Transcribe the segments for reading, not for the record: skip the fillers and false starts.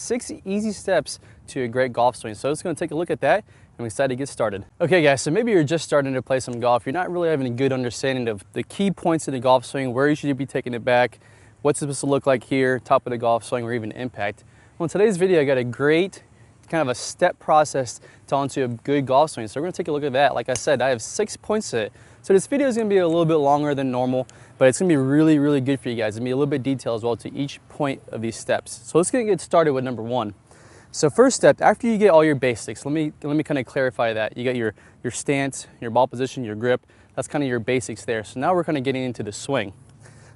6 easy steps to a great golf swing. So let's go and take a look at that, and I'm excited to get started. Okay guys, so maybe you're just starting to play some golf. You're not really having a good understanding of the key points in the golf swing, where you should be taking it back, what's it supposed to look like here, top of the golf swing, or even impact. Well, in today's video, I got a great kind of a step process to onto a good golf swing. So we're gonna take a look at that. Like I said, I have 6 points to it. So this video is gonna be a little bit longer than normal, but it's gonna be really, really good for you guys. It's gonna be a little bit detailed as well to each point of these steps. So let's get started with number 1. So first step, after you get all your basics, let me kind of clarify that. You got your stance, your ball position, your grip. That's kind of your basics there. So now we're kind of getting into the swing.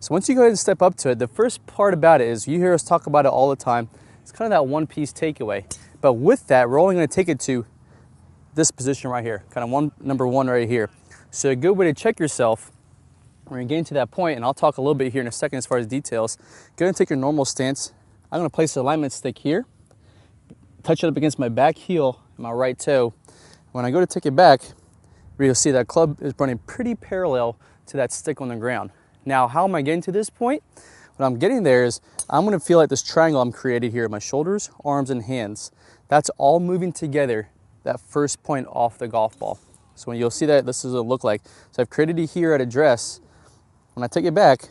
So once you go ahead and step up to it, the first part about it is, you hear us talk about it all the time, it's kind of that one-piece takeaway. But with that, we're only going to take it to this position right here, kind of number 1 right here. So a good way to check yourself when you're getting to that point, and I'll talk a little bit here in a second as far as details, go ahead and take your normal stance. I'm going to place the alignment stick here, touch it up against my back heel and my right toe. When I go to take it back, you'll see that club is running pretty parallel to that stick on the ground. Now, how am I getting to this point? What I'm getting there is, I'm going to feel like this triangle I'm created here, my shoulders, arms, and hands. That's all moving together, that first point off the golf ball. So when you'll see that, this is what it'll look like. So I've created it here at address. When I take it back,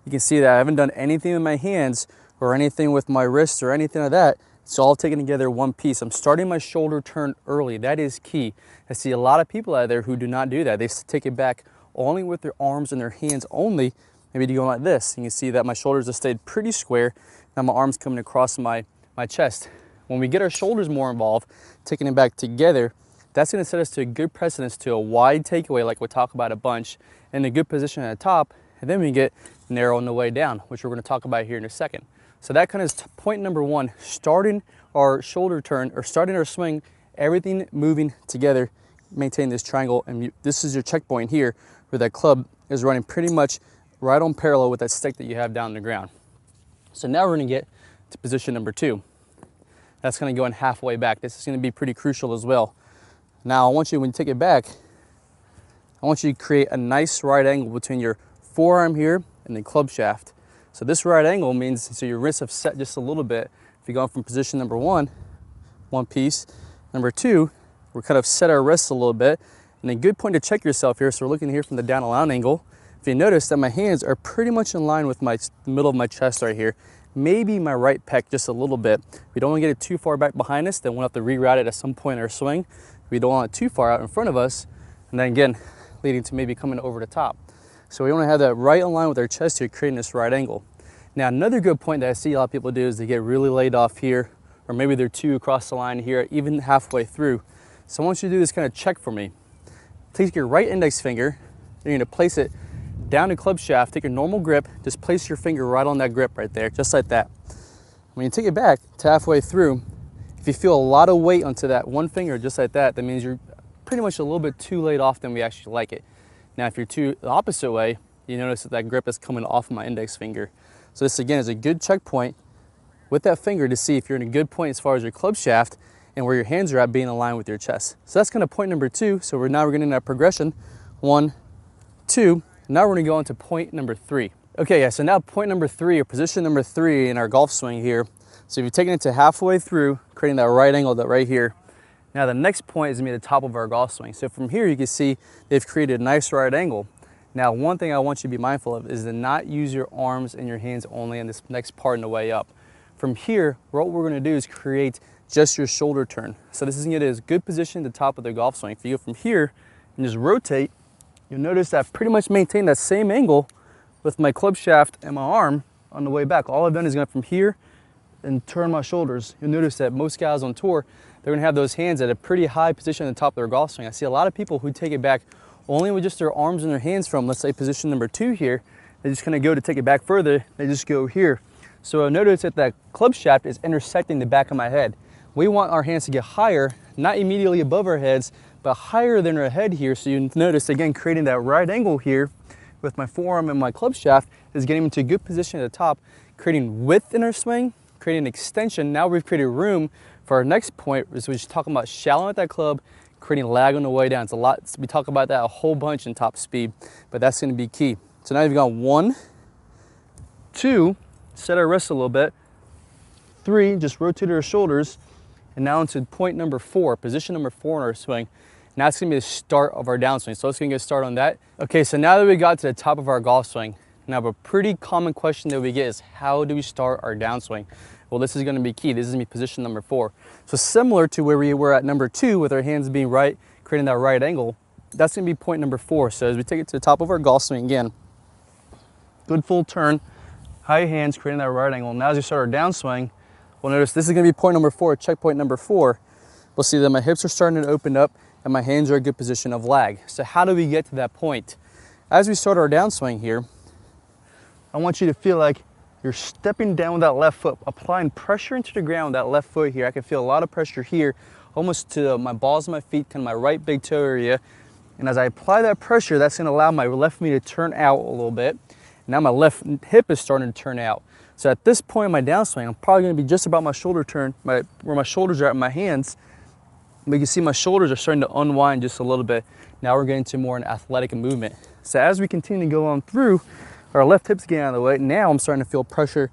you can see that I haven't done anything with my hands or anything with my wrists or anything like that. It's all taken together one piece. I'm starting my shoulder turn early. That is key. I see a lot of people out there who do not do that. They take it back only with their arms and their hands only. Maybe going like this. You can see that my shoulders have stayed pretty square. Now my arms coming across my chest. When we get our shoulders more involved, taking it back together, that's going to set us to a good precedence to a wide takeaway, like we'll talk about a bunch, and a good position at the top, and then we get narrow on the way down, which we're going to talk about here in a second. So that kind of is point number 1, starting our shoulder turn, or starting our swing, everything moving together, maintain this triangle, and this is your checkpoint here, where that club is running pretty much right on parallel with that stick that you have down on the ground. So now we're going to get to position number 2. That's going to go in halfway back. This is going to be pretty crucial as well. Now I want you, when you take it back, I want you to create a nice right angle between your forearm here and the club shaft. So this right angle means, so your wrists have set just a little bit. If you go from position number 1, one piece. Number 2, we're kind of set our wrists a little bit. And a good point to check yourself here, so we're looking here from the down and out angle. If you notice that my hands are pretty much in line with the middle of my chest right here. Maybe my right pec just a little bit. We don't want to get it too far back behind us, then we'll have to reroute it at some point in our swing. We don't want it too far out in front of us, and then again, leading to maybe coming over the top. So we want to have that right in line with our chest here, creating this right angle. Now, another good point that I see a lot of people do is they get really laid off here, or maybe they're 2 across the line here, even halfway through. So I want you to do this kind of check for me. Take your right index finger, you're going to place it down the club shaft, take your normal grip, just place your finger right on that grip right there, just like that. When you take it back to halfway through, if you feel a lot of weight onto that one finger just like that, that means you're pretty much a little bit too laid off than we actually like it. Now if you're the opposite way, you notice that grip is coming off my index finger. So this again is a good checkpoint with that finger to see if you're in a good point as far as your club shaft and where your hands are at being aligned with your chest. So that's kind of point number 2. So we're getting that progression, 1, 2. Now we're going to go into point number 3. Okay, yeah, so now point number 3, or position number 3 in our golf swing here. So if you're taking it to halfway through, creating that right angle that right here. Now the next point is going to be the top of our golf swing. So from here you can see they've created a nice right angle. Now one thing I want you to be mindful of is to not use your arms and your hands only in this next part on the way up. From here, what we're going to do is create just your shoulder turn. So this is going to get a good position at the top of the golf swing. If you go from here and just rotate, you'll notice that I pretty much maintain that same angle with my club shaft and my arm on the way back. All I've done is go from here and turn my shoulders. You'll notice that most guys on tour, they're gonna have those hands at a pretty high position at the top of their golf swing. I see a lot of people who take it back only with just their arms and their hands from, let's say, position number 2 here. They just kind of go to take it back further, they just go here. So I notice that that club shaft is intersecting the back of my head. We want our hands to get higher, not immediately above our heads, but higher than our head here. So you notice, again, creating that right angle here with my forearm and my club shaft is getting into a good position at the top, creating width in our swing, creating an extension. Now we've created room for our next point, which is talking about shallowing at that club, creating lag on the way down. It's a lot, we talk about that a whole bunch in top speed, but that's going to be key. So now you've got 1, 2, set our wrists a little bit, 3, just rotate our shoulders, and now into point number 4, position number 4 in our swing. And that's gonna be the start of our downswing. So let's get started on that. Okay, so now that we got to the top of our golf swing, now a pretty common question that we get is how do we start our downswing? Well, this is gonna be key. This is gonna be position number 4. So similar to where we were at number 2 with our hands being right, creating that right angle, that's gonna be point number 4. So as we take it to the top of our golf swing again, good full turn, high hands, creating that right angle. Now as we start our downswing, we'll notice this is gonna be point number 4, checkpoint number 4. We'll see that my hips are starting to open up and my hands are in a good position of lag. So how do we get to that point? As we start our downswing here, I want you to feel like you're stepping down with that left foot, applying pressure into the ground with that left foot here. I can feel a lot of pressure here, almost to my balls of my feet, kind of my right big toe area. And as I apply that pressure, that's gonna allow my left knee to turn out a little bit. Now my left hip is starting to turn out. So at this point in my downswing, I'm probably gonna be just about my shoulder turn, where my shoulders are at my hands. But you can see my shoulders are starting to unwind just a little bit. Now we're getting to more an athletic movement. So as we continue to go on through, our left hip's getting out of the way. Now I'm starting to feel pressure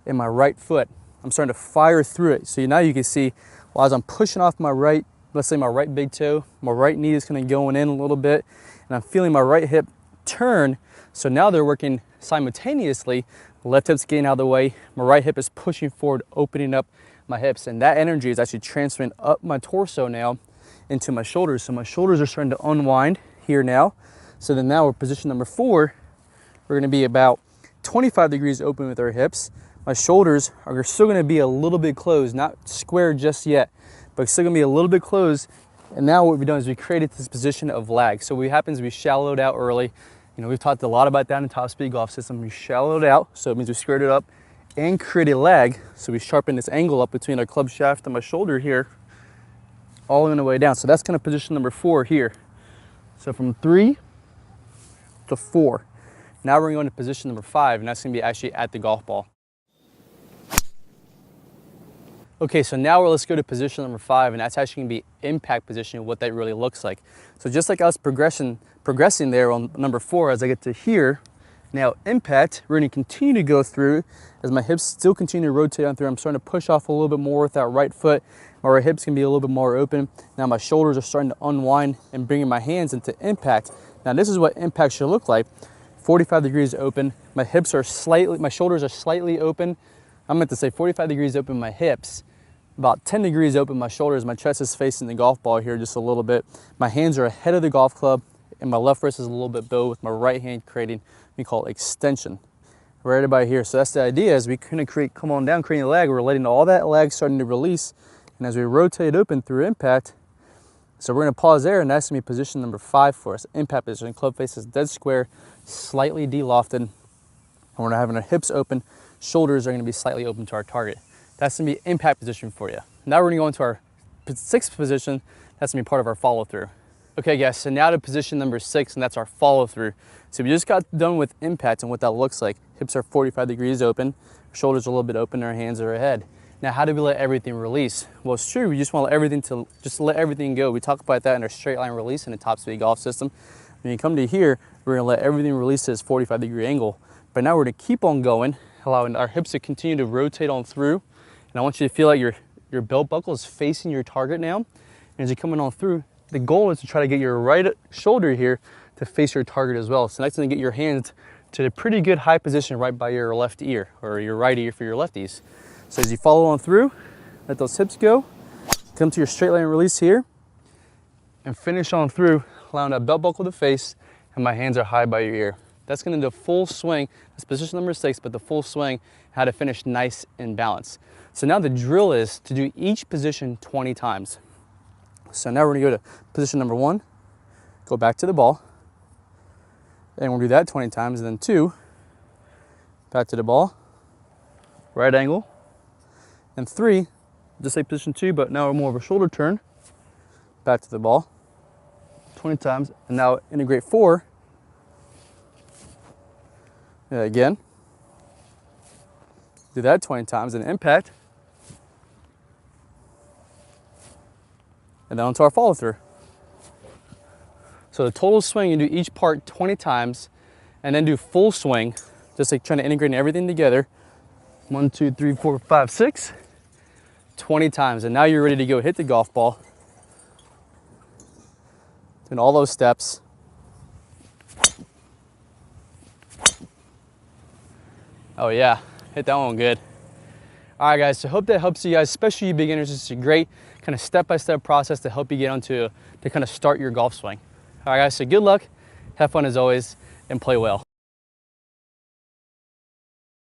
in my right foot. I'm starting to fire through it. So now you can see, well, as I'm pushing off my right, let's say my right big toe, my right knee is kind of going in a little bit, and I'm feeling my right hip turn. So now they're working simultaneously. The left hip's getting out of the way. My right hip is pushing forward, opening up my hips. And that energy is actually transferring up my torso now into my shoulders. So my shoulders are starting to unwind here now. So then now we're position number 4. We're gonna be about 25 degrees open with our hips. My shoulders are still gonna be a little bit closed, not square just yet, but still gonna be a little bit closed. And now what we've done is we created this position of lag. So what happens, we shallowed out early. You know, we've talked a lot about that in the top speed golf system. We shallowed out, so it means we squared it up and created lag. So we sharpen this angle up between our club shaft and my shoulder here, all in the way down. So that's kind of position number 4 here. So from 3 to 4. Now we're going to position number 5, and that's gonna be actually at the golf ball. Okay, so now let's go to position number 5, and that's actually gonna be impact position, what that really looks like. So just like I was progressing there on number 4, as I get to here, now impact, we're gonna continue to go through as my hips still continue to rotate on through. I'm starting to push off a little bit more with that right foot. My right hip's gonna be a little bit more open. Now my shoulders are starting to unwind and bringing my hands into impact. Now this is what impact should look like. 45 degrees open. My shoulders are slightly open. I meant to say 45 degrees open my hips. About 10 degrees open my shoulders. My chest is facing the golf ball here just a little bit. My hands are ahead of the golf club, and my left wrist is a little bit bowed with my right hand creating, we call it extension. Right about here. So that's the idea, is we kind of come on down, creating a lag. We're letting all that lag starting to release. And as we rotate open through impact, so we're gonna pause there, and that's gonna be position number 5 for us. Impact position, club face is dead square, slightly de-lofted, and we're not having our hips open. Shoulders are gonna be slightly open to our target. That's gonna be impact position for you. Now we're gonna go into our 6th position. That's gonna be part of our follow through. Okay guys, so now to position number 6, and that's our follow through. So we just got done with impact and what that looks like. Hips are 45 degrees open, shoulders are a little bit open, our hands are ahead. Now, how do we let everything release? Well, it's true, we just want to let everything go. We talk about that in our straight line release in the top speed golf system. When you come to here, we're gonna let everything release to this 45-degree angle. But now we're gonna keep on going, allowing our hips to continue to rotate on through. And I want you to feel like your belt buckle is facing your target now. And as you're coming on through, the goal is to try to get your right shoulder here to face your target as well. So next thing, get your hands to the pretty good high position right by your left ear, or your right ear for your lefties. So as you follow on through, let those hips go, come to your straight line release here, and finish on through, allowing that belt buckle to face, and my hands are high by your ear. That's gonna do a full swing. That's position number 6, but the full swing, how to finish nice and balanced. So now the drill is to do each position 20 times. So now we're gonna go to position number 1, go back to the ball, and we'll do that 20 times, and then 2, back to the ball, right angle, and 3, just like position 2, but now more of a shoulder turn, back to the ball, 20 times, and now integrate 4, again, do that 20 times, and impact, and then onto our follow through. So the total swing, you do each part 20 times, and then do full swing, just like trying to integrate everything together. 1, 2, 3, 4, 5, 6. 20 times, and now you're ready to go hit the golf ball. Doing all those steps. Oh yeah, hit that one good. All right guys, so hope that helps you guys, especially you beginners. It's a great kind of step-by-step process to help you get onto, to kind of start your golf swing. All right guys, so good luck, have fun as always, and play well.